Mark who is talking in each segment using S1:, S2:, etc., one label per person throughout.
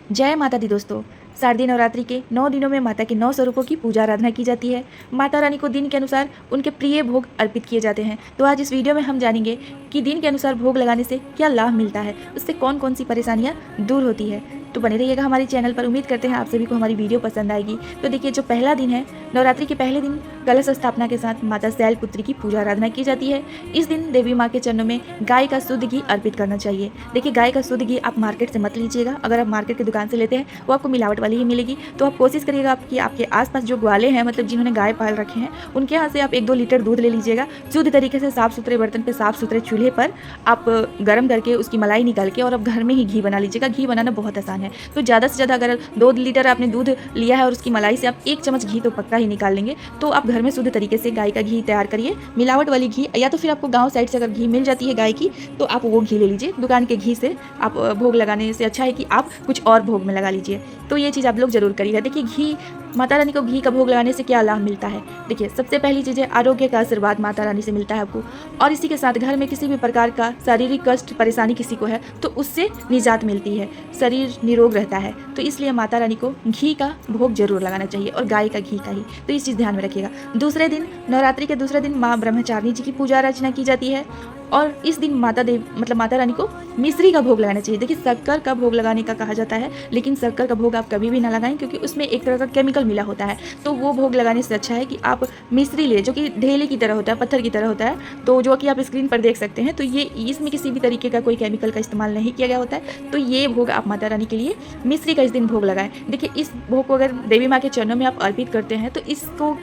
S1: जय माता दी दोस्तों। शारदीय नवरात्रि के 9 दिनों में माता के 9 स्वरूपों की पूजा आराधना की जाती है। माता रानी को दिन के अनुसार उनके प्रिय भोग अर्पित किए जाते हैं। तो आज इस वीडियो में हम जानेंगे कि दिन के अनुसार भोग लगाने से क्या लाभ मिलता है, उससे कौन कौन सी परेशानियां दूर होती है। तो बने रहिएगा हमारे चैनल पर। उम्मीद करते हैं आप सभी को हमारी वीडियो पसंद आएगी। तो देखिए, जो पहला दिन है, नवरात्रि के पहले दिन कलश स्थापना के साथ माता शैलपुत्री की पूजा आराधना की जाती है। इस दिन देवी माँ के चरणों में गाय का शुद्ध घी अर्पित करना चाहिए। देखिए, गाय का शुद्ध घी आप मार्केट से मत लीजिएगा। अगर आप मार्केट की दुकान से लेते हैं वो आपको मिलावट वाली ही मिलेगी। तो आप कोशिश करिएगा कि आपके आसपास जो ग्वाले हैं, मतलब जिन्होंने गाय पाल रखे हैं, उनके यहाँ से आप 1-2 लीटर दूध ले लीजिएगा। शुद्ध तरीके से साफ सुथरे बर्तन पे, साफ सुथरे चूल्हे पर आप गर्म करके उसकी मलाई निकाल के और आप घर में ही घी बना लीजिएगा। घी बनाना बहुत आसान है। तो ज़्यादा से ज़्यादा अगर 2 लीटर आपने दूध लिया है और उसकी मलाई से आप 1 चम्मच घी तो पक्का ही निकाल लेंगे। तो आप घर में शुद्ध तरीके से गाय का घी तैयार करिए। मिलावट वाली घी, या तो फिर आपको गाँव साइड से अगर घी मिल जाती है गाय की, तो आप वो घी ले लीजिए। दुकान के घी से आप भोग लगाने से अच्छा है कि आप कुछ और भोग में लगा लीजिए। तो ये चीज़ आप लोग जरूर करिएगा। देखिए, घी, माता रानी को घी का भोग लगाने से क्या लाभ मिलता है। देखिए, सबसे पहली चीज़ है आरोग्य का आशीर्वाद माता रानी से मिलता है आपको। और इसी के साथ घर में किसी भी प्रकार का शारीरिक कष्ट परेशानी किसी को है तो उससे निजात मिलती है, शरीर निरोग रहता है। तो इसलिए माता रानी को घी का भोग जरूर लगाना चाहिए, और गाय का घी का ही। तो इस चीज़ ध्यान में रखिएगा। दूसरे दिन, नवरात्रि के दूसरे दिन माँ ब्रह्मचारिणी जी की पूजा अर्चना की जाती है। और इस दिन माता रानी को मिश्री का भोग लगाना चाहिए। देखिए, शक्कर का भोग लगाने का कहा जाता है, लेकिन शक्कर का भोग आप कभी भी ना लगाएं, क्योंकि उसमें एक तरह का केमिकल मिला होता है। तो वो भोग लगाने से अच्छा है कि आप मिश्री ले, जो कि ढेले की तरह होता है, पत्थर की तरह होता है, तो जो कि आप स्क्रीन पर देख सकते हैं। तो ये, इसमें किसी भी तरीके का कोई केमिकल का इस्तेमाल नहीं किया गया होता है। तो ये भोग आप माता रानी के लिए मिश्री का इस दिन भोग लगाएं। देखिए, इस भोग को अगर देवी माँ के चरणों में आप अर्पित करते हैं तो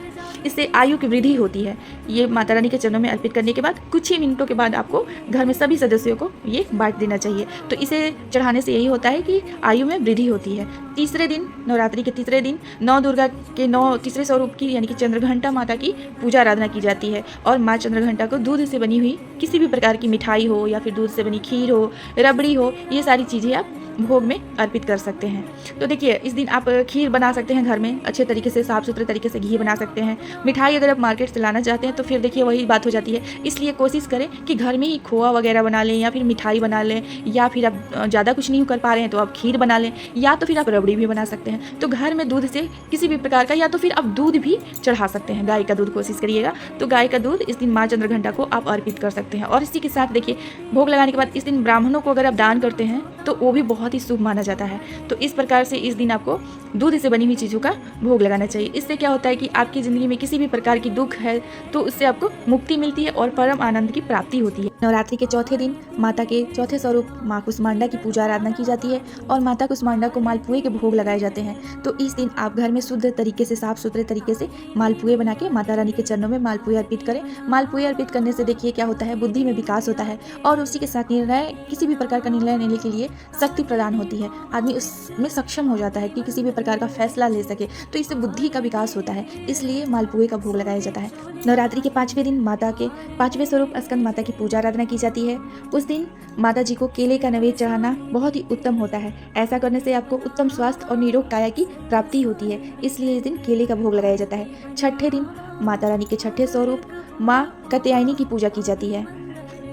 S1: इससे आयु की वृद्धि होती है। ये माता रानी के चरणों में अर्पित करने के बाद कुछ ही मिनटों के बाद आपको घर में सभी सदस्यों को ये बांट देना चाहिए। तो इसे चढ़ाने से यही होता है कि आयु में वृद्धि होती है। तीसरे दिन, नवरात्रि के तीसरे दिन, 9 दुर्गा के 9 तीसरे स्वरूप की, यानी कि चंद्रघंटा माता की पूजा आराधना की जाती है। और माँ चंद्रघंटा को दूध से बनी हुई किसी भी प्रकार की मिठाई हो, या फिर दूध से बनी खीर हो, रबड़ी हो, ये सारी चीज़ें आप भोग में अर्पित कर सकते हैं। तो देखिए, इस दिन आप खीर बना सकते हैं घर में अच्छे तरीके से, साफ सुथरे तरीके से घी बना सकते हैं। मिठाई अगर आप मार्केट से लाना चाहते हैं तो फिर देखिए वही बात हो जाती है। इसलिए कोशिश करें कि घर में ही खोआ वगैरह बना लें, या फिर मिठाई बना लें, या फिर आप ज़्यादा कुछ नहीं कर पा रहे हैं तो आप खीर बना लें, या तो फिर आप रबड़ी भी बना सकते हैं। तो घर में दूध से किसी भी प्रकार का, या तो फिर आप दूध भी चढ़ा सकते हैं, गाय का दूध कोशिश करिएगा। तो गाय का दूध इस दिन माँ चंद्रघंटा को आप अर्पित कर सकते हैं। और इसी के साथ देखिए, भोग लगाने के बाद इस दिन ब्राह्मणों को अगर आप दान करते हैं तो वो भी बहुत ही शुभ माना जाता है। तो इस प्रकार से इस दिन आपको दूध से बनी हुई चीज़ों का भोग लगाना चाहिए। इससे क्या होता है कि आपकी ज़िंदगी में किसी भी प्रकार की दुख है तो उससे आपको मुक्ति मिलती है और परम आनंद की प्राप्ति होती है। नवरात्रि के चौथे दिन माता के चौथे स्वरूप माँ कुष्मांडा की पूजा आराधना की जाती है, और माता कुष्मांडा को मालपुए के भोग लगाए जाते हैं। तो इस दिन आप घर में शुद्ध तरीके से, साफ सुथरे तरीके से मालपुए बना के माता रानी के चरणों में मालपुए अर्पित करें। मालपुए अर्पित करने से देखिए क्या होता है, बुद्धि में विकास होता है, और उसी के साथ निर्णय, किसी भी प्रकार का निर्णय लेने के लिए शक्ति प्रदान होती है। आदमी उसमें सक्षम हो जाता है कि किसी भी प्रकार का फैसला ले सके। तो इससे बुद्धि का विकास होता है, इसलिए मालपुए का भोग लगाया जाता है। नवरात्रि के 5वें दिन माता के 5वें स्वरूप स्कंद माता की पूजा आराधना की जाती है। उस दिन माता जी को केले का नैवेद्य चढ़ाना बहुत ही उत्तम होता है। ऐसा करने से आपको उत्तम स्वास्थ्य और निरोग काया की प्राप्ति होती है, इसलिए इस दिन केले का भोग लगाया जाता है। छठे दिन माता रानी के छठे स्वरूप माँ कात्यायनी की पूजा की जाती है।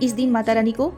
S1: इस दिन माता रानी को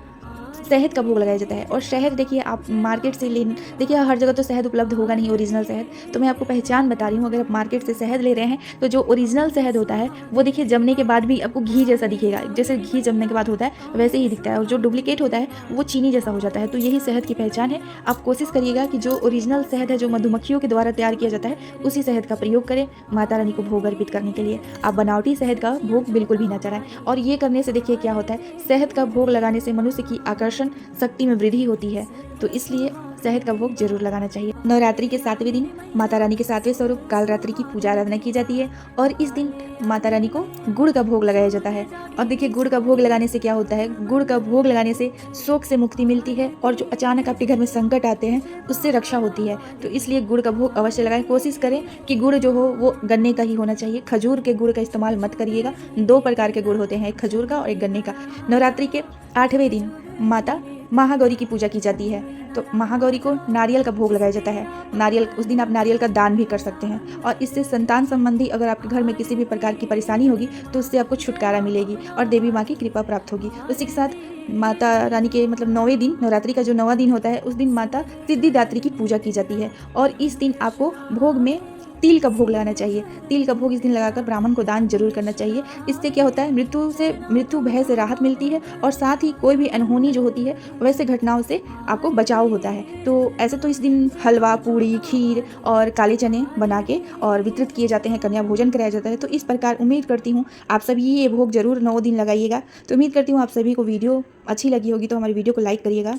S1: शहद का भोग लगाया जाता है। और शहद देखिए, आप मार्केट से देखिए हर जगह तो शहद उपलब्ध होगा नहीं, ओरिजिनल शहद। तो मैं आपको पहचान बता रही हूँ, अगर आप मार्केट से शहद ले रहे हैं तो जो ओरिजिनल शहद होता है वो देखिए जमने के बाद भी आपको घी जैसा दिखेगा। जैसे घी जमने के बाद होता है वैसे ही दिखता है, और जो डुप्लीकेट होता है वो चीनी जैसा हो जाता है। तो यही शहद की पहचान है। आप कोशिश करिएगा कि जो ओरिजिनल शहद है, जो मधुमक्खियों के द्वारा तैयार किया जाता है, उसी शहद का प्रयोग करें माता रानी को भोग अर्पित करने के लिए। आप बनावटी शहद का भोग बिल्कुल भी ना चढ़ाएं। और ये करने से देखिए क्या होता है, शहद का भोग लगाने से मनुष्य की आकर्षण शक्ति में वृद्धि होती है। तो इसलिए शहद का भोग जरूर लगाना चाहिए। नवरात्रि के 7वें दिन माता रानी के 7वें स्वरूप कालरात्रि की पूजा आराधना की जाती है, और इस दिन माता रानी को गुड़ का भोग लगाया जाता है। और देखिए, गुड़ का भोग लगाने से क्या होता है, गुड़ का भोग लगाने से शोक से मुक्ति मिलती है, और जो अचानक आपके घर में संकट आते हैं उससे रक्षा होती है। तो इसलिए गुड़ का भोग अवश्य लगाएं। कोशिश करें कि गुड़ जो हो वो गन्ने का ही होना चाहिए, खजूर के गुड़ का इस्तेमाल मत करिएगा। 2 प्रकार के गुड़ होते हैं, एक खजूर का और एक गन्ने का। नवरात्रि के 8वें दिन माता महागौरी की पूजा की जाती है। तो महागौरी को नारियल का भोग लगाया जाता है। नारियल उस दिन आप नारियल का दान भी कर सकते हैं और इससे संतान संबंधी अगर आपके घर में किसी भी प्रकार की परेशानी होगी तो उससे आपको छुटकारा मिलेगी और देवी माँ की कृपा प्राप्त होगी। उसी के साथ माता रानी के मतलब 9वें दिन, नवरात्रि का जो 9वां दिन होता है, उस दिन माता सिद्धिदात्री की पूजा की जाती है और इस दिन आपको भोग में तिल का भोग लगाना चाहिए। तिल का भोग इस दिन लगाकर ब्राह्मण को दान जरूर करना चाहिए। इससे क्या होता है, मृत्यु भय से राहत मिलती है और साथ ही कोई भी अनहोनी जो होती है वैसे घटनाओं से आपको बचाव होता है। तो ऐसे तो इस दिन हलवा, पूड़ी, खीर और काले चने बना के और वितरित किए जाते हैं, कन्या भोजन कराया जाता है। तो इस प्रकार उम्मीद करती हूँ आप सभी ये भोग जरूर 9 दिन लगाइएगा। तो उम्मीद करती हूँ आप सभी को वीडियो अच्छी लगी होगी, तो हमारी वीडियो को लाइक करिएगा।